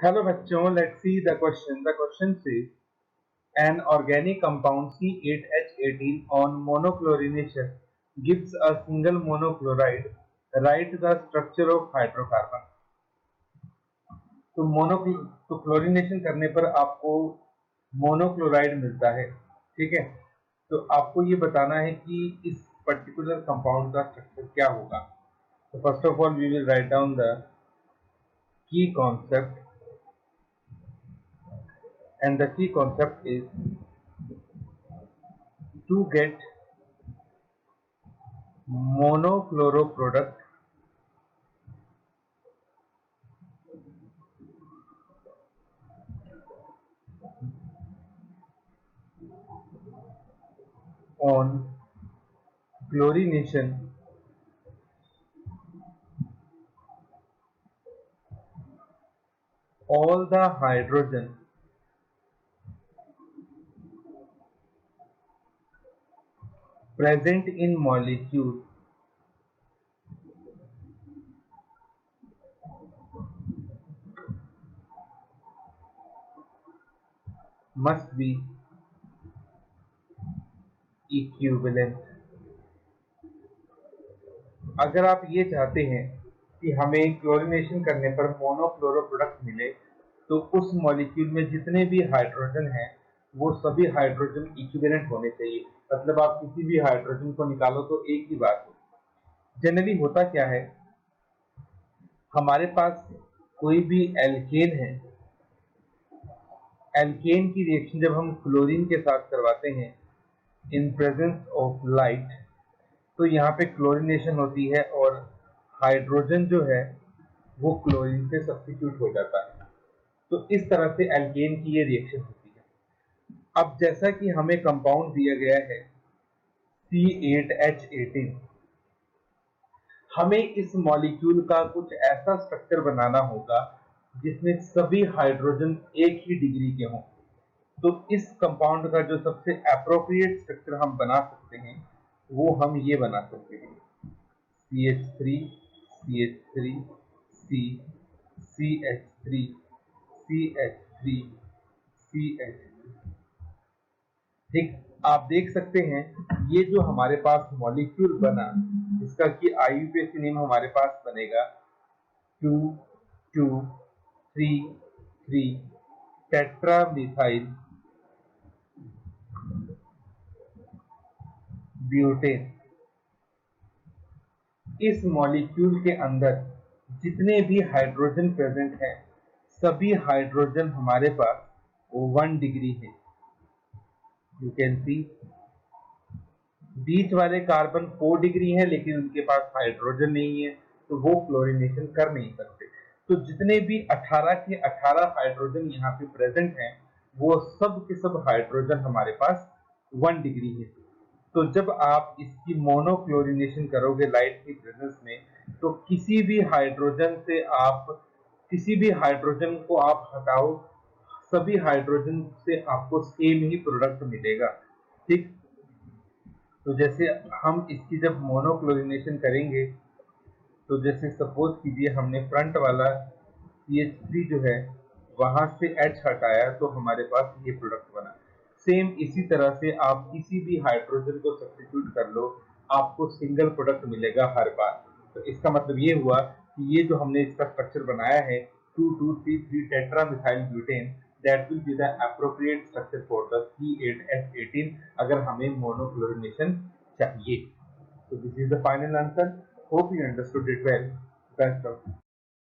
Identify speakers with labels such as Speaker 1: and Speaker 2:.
Speaker 1: Hello बच्चों, let's see the question. The question says an organic compound C8H18 on monochlorination gives a single monochloride. Write the structure of hydrocarbon. तो तो chlorination करने पर आपको monochloride मिलता है. ठीक है, तो आपको ये बताना है कि इस पर्टिकुलर कंपाउंड का स्ट्रक्चर क्या होगा. तो first of all we will write down the key concept, and the key concept is to get monochloro product on chlorination, all the hydrogen present in molecule must be equivalent. अगर आप ये चाहते हैं कि हमें क्लोरीनेशन करने पर monochloro product मिले, तो उस मॉलिक्यूल में जितने भी हाइड्रोजन हैं वो सभी हाइड्रोजन इक्विवेलेंट होने चाहिए. मतलब आप किसी भी हाइड्रोजन को निकालो तो एक ही बात हो. जनरली होता क्या है, हमारे पास कोई भी एल्केन है, एल्केन की रिएक्शन जब हम क्लोरीन के साथ करवाते हैं इन प्रेजेंस ऑफ लाइट, तो यहाँ पे क्लोरीनेशन होती है और हाइड्रोजन जो है वो क्लोरीन से सब्स्टिट्यूट हो जाता है. तो इस तरह से एल्केन की ये रिएक्शन होती है. अब जैसा कि हमें कंपाउंड दिया गया है C8H18, हमें इस मॉलिक्यूल का कुछ ऐसा स्ट्रक्चर बनाना होगा जिसमें सभी हाइड्रोजन एक ही डिग्री के हों. तो इस कंपाउंड का जो सबसे एप्रोप्रिएट स्ट्रक्चर हम बना सकते हैं वो हम ये बना सकते हैं CH3 CH3 C CH3 CH3 CH3. ठीक, आप देख सकते हैं ये जो हमारे पास मॉलिक्यूल बना, इसका कि IUPAC नेम हमारे पास बनेगा 2 2 3 3 टेट्रा मिथाइल ब्यूटेन. इस मॉलिक्यूल के अंदर जितने भी हाइड्रोजन प्रेजेंट हैं, सभी हाइड्रोजन हमारे पास 1 डिग्री है. यू कैन सी बीच वाले कार्बन 4 डिग्री है, लेकिन उनके पास हाइड्रोजन नहीं है, तो वो क्लोरीनेशन कर नहीं सकते. तो जितने भी 18 के 18 हाइड्रोजन यहाँ पे प्रेजेंट हैं, वो सब के सब हाइड्रोजन हमारे पास 1 डिग्री है. तो जब आप इसकी मोनोक्लोरीनेशन करोगे लाइट की प्रेजेंस में, तो किसी भी हाइड्रोजन को आप हटाओ, सभी हाइड्रोजन से आपको सेम ही प्रोडक्ट मिलेगा. ठीक, तो जैसे हम इसकी जब मोनोक्लोरीनेशन करेंगे, तो जैसे सपोज कीजिए हमने फ्रंट वाला CH3 जो है वहां से H हटाया, तो हमारे पास ये प्रोडक्ट बना. सेम इसी तरह से आप किसी भी हाइड्रोजन को सब्स्टिट्यूट कर लो, आपको सिंगल प्रोडक्ट मिलेगा हर बार. तो इसका मतलब ये हुआ कि ये जो हमने इसका स्ट्रक्चर बनाया है 2,2,3,3 tetra methyl butane, that will be the appropriate structure for the C8H18 अगर हमें मोनोक्लोरीनेशन चाहिए. So this is the final answer. Hope you understood it well. Best of